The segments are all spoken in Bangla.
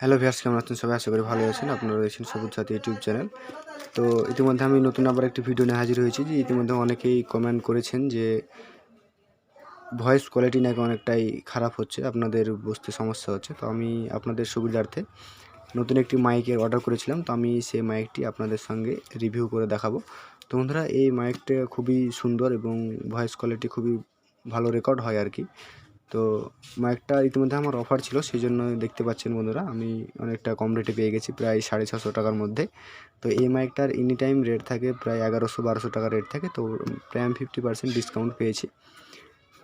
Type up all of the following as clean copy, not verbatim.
হ্যালো ভিউয়ার্স, কেমন আছেন সবাই? আশা করি ভালো আছেন। আপনারা দেখছেন সবুজ সাথী ইউটিউব চ্যানেল। তো ইতিমধ্যে আমি নতুন আবার একটি ভিডিও নিয়ে হাজির হয়েছি। যে ইতিমধ্যে অনেকেই কমেন্ট করেছেন যে ভয়েস কোয়ালিটি নাকি অনেকটাই খারাপ হচ্ছে, আপনাদের বুঝতে সমস্যা হচ্ছে। তো আমি আপনাদের সুবিধার্থে নতুন একটি মাইকের অর্ডার করেছিলাম। তো আমি সেই মাইকটি আপনাদের সঙ্গে রিভিউ করে দেখাবো। তো বন্ধুরা, এই মাইকটা খুবই সুন্দর এবং ভয়েস কোয়ালিটি খুবই ভালো রেকর্ড হয় আর কি। তো মাইকটা ইতিমধ্যে আমার অফার ছিল, সেই জন্য দেখতে পাচ্ছেন বন্ধুরা আমি অনেকটা কম রেটে পেয়ে গেছি, প্রায় 650 টাকার মধ্যে। তো এই মাইকটার এনি টাইম রেট থাকে প্রায় 1100-1200 টাকা রেট থাকে। তো প্রায় আমি 50% ডিসকাউন্ট পেয়েছি।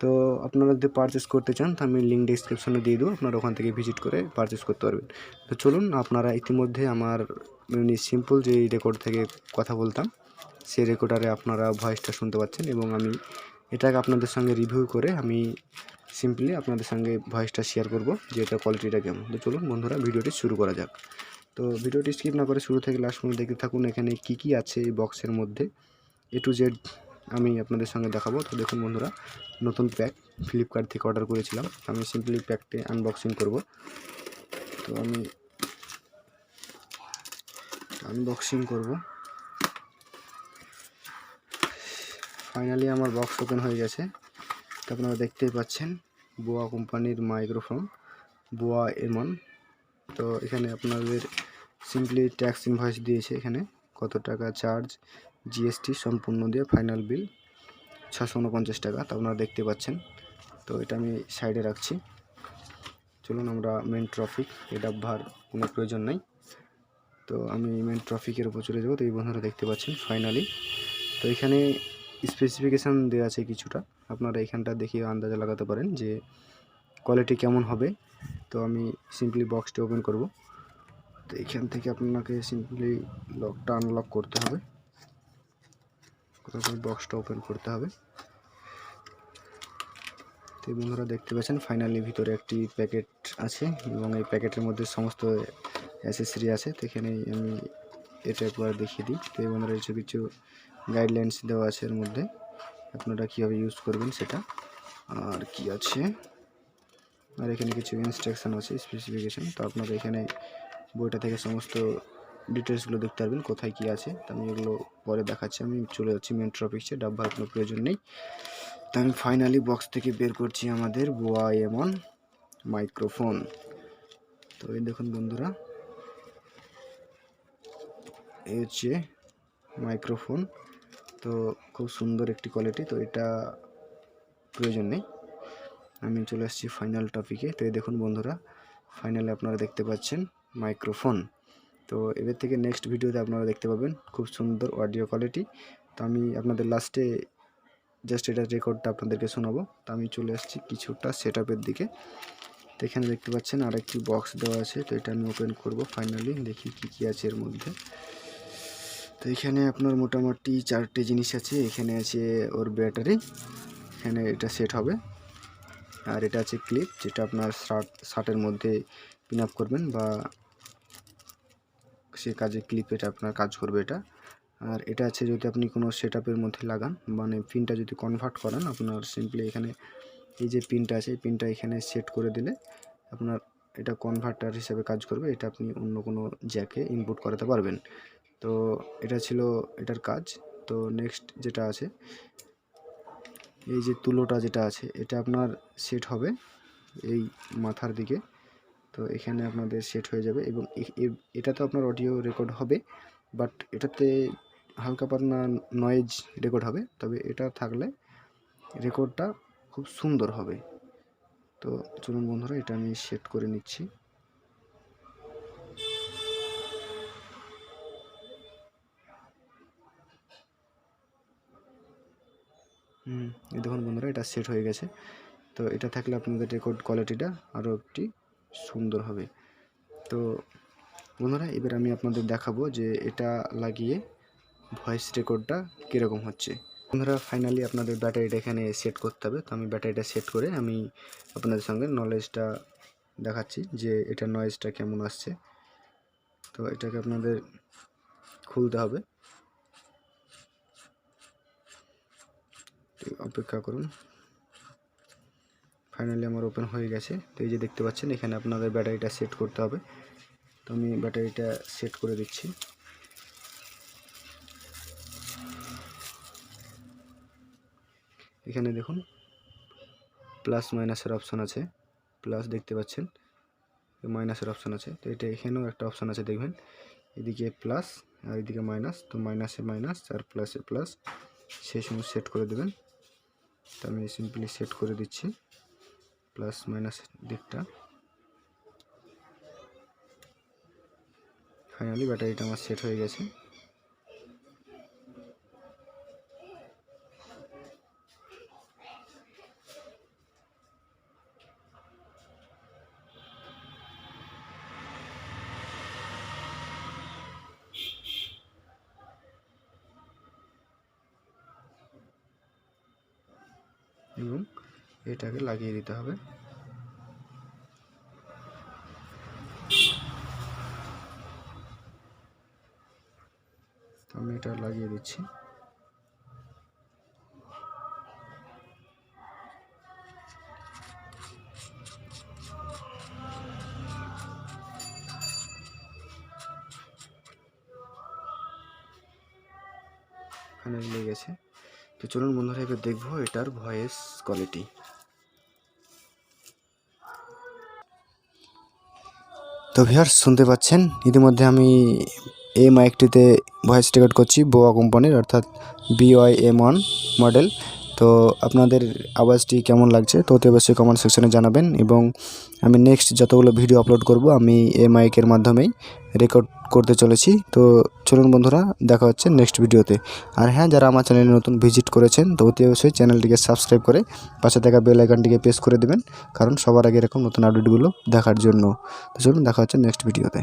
তো আপনারা যদি পারচেস করতে চান তো আমি লিঙ্ক ডিসক্রিপশনে দিয়ে দেবো, আপনারা ওখান থেকে ভিজিট করে পারচেস করতে পারবেন। তো চলুন, আপনারা ইতিমধ্যে আমার সিম্পল যে রেকর্ড থেকে কথা বলতাম সেই রেকর্ডারে আপনারা ভয়েসটা শুনতে পাচ্ছেন, এবং আমি এটাকে আপনাদের সঙ্গে রিভিউ করে আমি সিম্পলি আপনাদের সঙ্গে ভয়েসটা শেয়ার করব যে এটা কোয়ালিটিটা কেমন। তো চলুন বন্ধুরা, ভিডিওটি শুরু করা যাক। তো ভিডিওটি স্কিপ না করে শুরু থেকে লাস্ট পর্যন্ত দেখতে থাকুন। এখানে কি আছে এই বক্সের মধ্যে A to Z আমি আপনাদের সঙ্গে দেখাবো। তো দেখুন বন্ধুরা, নতুন প্যাক ফ্লিপকার্ট থেকে অর্ডার করেছিলাম। আমি সিম্পলি প্যাকটি আনবক্সিং করব। তো আমি আনবক্সিং করব। ফাইনালি আমার বক্স ওপেন হয়ে গেছে। তো আপনারা দেখতেই পাচ্ছেন বোয়া কোম্পানির মাইক্রোফোন BY-M1। তো এখানে আপনাদের সিম্পলি ট্যাক্স ইনভয়েস দিয়েছে, এখানে কত টাকা চার্জ, জিএসটি সম্পূর্ণ দিয়ে ফাইনাল বিল 649 টাকা। তো আপনারা দেখতে পাচ্ছেন। তো এটা আমি সাইডে রাখছি। চলুন আমরা মেন টপিক, এটা ভার কোনো প্রয়োজন নাই। তো আমি মেন টপিকের উপর চলে যাবো। তো এই বন্ধুরা দেখতে পাচ্ছেন ফাইনালি। তো এখানে স্পেসিফিকেশান দেওয়া আছে কিছুটা, আপনারা এখানটা দেখে আন্দাজা লাগাতে পারেন যে কোয়ালিটি কেমন হবে। তো আমি সিম্পলি বক্সটি ওপেন করব। তো এখান থেকে আপনাকে সিম্পলি লকটা আনলক করতে হবে, বক্সটা ওপেন করতে হবে। তো বন্ধুরা দেখতে পাচ্ছেন ফাইনালি ভিতরে একটি প্যাকেট আছে, এবং এই প্যাকেটের মধ্যে সমস্ত অ্যাসেসরি আছে। তো এখানে আমি এটা একবার দেখিয়ে দিই। তো এই বন্ধুরা কিছু গাইডলাইন্স দেওয়া আছে এর মধ্যে, আপনারা কীভাবে ইউজ করবেন সেটা, আর কি আছে, আর এখানে কিছু ইনস্ট্রাকশান আছে, স্পেসিফিকেশান। তো আপনারা এখানে বইটা থেকে সমস্ত ডিটেলসগুলো দেখতে পারবেন কোথায় কি আছে। তো আমি এগুলো পরে দেখাচ্ছি। আমি চলে যাচ্ছি মেন টপিক্সে, ডাব্বার কোনো প্রয়োজন নেই। তো আমি ফাইনালি বক্স থেকে বের করছি আমাদের BY-M1 মাইক্রোফোন। তো এই দেখুন বন্ধুরা, এই হচ্ছে মাইক্রোফোন। তো খুব সুন্দর একটি কোয়ালিটি। তো এটা প্রয়োজন নেই, আমি চলে আসছি ফাইনাল টপিকে। তো এই দেখুন বন্ধুরা, ফাইনালি আপনারা দেখতে পাচ্ছেন মাইক্রোফোন। তো এবার থেকে নেক্সট ভিডিওতে আপনারা দেখতে পাবেন খুব সুন্দর অডিও কোয়ালিটি। তো আমি আপনাদের লাস্টে জাস্ট এটা রেকর্ডটা আপনাদেরকে শোনাবো। তো আমি চলে আসছি কিছুটা সেটআপের দিকে। তো এখানে দেখতে পাচ্ছেন আরেকটি বক্স দেওয়া আছে। তো এটা আমি ওপেন করব ফাইনালি, দেখি কি আছে এর মধ্যে। তো এখানে আপনার মোটামুটি 4টে জিনিস আছে। এখানে আছে ওর ব্যাটারি, এখানে এটা সেট হবে। আর এটা আছে ক্লিপ, যেটা আপনার শার্টের মধ্যে পিন আপ করবেন, বা সে কাজে ক্লিপ এটা আপনার কাজ করবে এটা। আর এটা আছে যদি আপনি কোনো সেটআপের মধ্যে লাগান, মানে পিনটা যদি কনভার্ট করেন, আপনার সিম্পলি এখানে এই যে পিনটা আছে, এই পিনটা এখানে সেট করে দিলে আপনার এটা কনভার্টার হিসেবে কাজ করবে। এটা আপনি অন্য কোনো জ্যাকে ইনপুট করাতে পারবেন। তো এটা ছিল এটার কাজ। তো নেক্সট যেটা আছে, এই যে তুলোটা যেটা আছে, এটা আপনার সেট হবে এই মাথার দিকে। তো এখানে আপনাদের সেট হয়ে যাবে, এবং এটাতে আপনার অডিও রেকর্ড হবে, বাট এটাতে হালকা পাতলা নয়েজ রেকর্ড হবে। তবে এটা থাকলে রেকর্ডটা খুব সুন্দর হবে। তো চলুন বন্ধুরা, এটা আমি সেট করে নিচ্ছি। এই দেখুন বন্ধুরা, এটা সেট হয়ে গেছে। তো এটা থাকলে আপনাদের রেকর্ড কোয়ালিটিটা আরও একটি সুন্দর হবে। তো বন্ধুরা, এবার আমি আপনাদের দেখাবো যে এটা লাগিয়ে ভয়েস রেকর্ডটা কীরকম হচ্ছে। বন্ধুরা, ফাইনালি আপনাদের ব্যাটারিটা এখানে সেট করতে হবে। তো আমি ব্যাটারিটা সেট করে আমি আপনাদের সঙ্গে নলেজটা দেখাচ্ছি যে এটা নয়েজটা কেমন আসছে। তো এটাকে আপনাদের খুলতে হবে, অপেক্ষা করুন। ফাইনালি আমার ওপেন হয়ে গেছে। তো এই যে দেখতে পাচ্ছেন, এখানে আপনাদের ব্যাটারিটা সেট করতে হবে। আমি ব্যাটারিটা সেট করে দিচ্ছি। এখানে দেখুন প্লাস মাইনাসের অপশান আছে, প্লাস দেখতে পাচ্ছেন, মাইনাসের অপশান আছে। তো এটা এখানেও একটা অপশান আছে দেখবেন, এদিকে প্লাস আর এদিকে মাইনাস। তো মাইনাসে মাইনাস আর প্লাসে প্লাস, সেই সময় সেট করে দেবেন। তো আমি সিম্পলি সেট করে দিচ্ছি প্লাস মাইনাস দিকটা। ফাইনালি ব্যাটারিটা আমার সেট হয়ে গেছে। এবং এটাকে লাগিয়ে দিতে হবে। আমি এটা লাগিয়ে দিচ্ছি। ফাইনালি লেগে গেছে। তো চলুন বন্ধুরা এবার দেখবো এটার ভয়েস কোয়ালিটি। তো ভিউয়ার্স শুনতে পাচ্ছেন, ইতিমধ্যে আমি এই মাইকটিতে ভয়েস রেকর্ড করছি বোয়া কোম্পানির, অর্থাৎ BY-M1 মডেল। তো আপনাদের আওয়াজটি কেমন লাগছে তো অতি অবশ্যই কমেন্ট সেকশনে জানাবেন। এবং আমি নেক্সট যতগুলো ভিডিও আপলোড করব আমি এই মাইকের মাধ্যমেই রেকর্ড করতে চলেছি। তো চলুন বন্ধুরা, দেখা হচ্ছে নেক্সট ভিডিওতে। আর হ্যাঁ, যারা আমার চ্যানেলে নতুন ভিজিট করেছেন তো অতি অবশ্যই চ্যানেলটিকে সাবস্ক্রাইব করে পাশে থাকা বেল আইকনটিকে প্রেস করে দেবেন, কারণ সবার আগে এরকম নতুন আপডেটগুলো দেখার জন্য। তো চলুন দেখা হচ্ছে নেক্সট ভিডিওতে।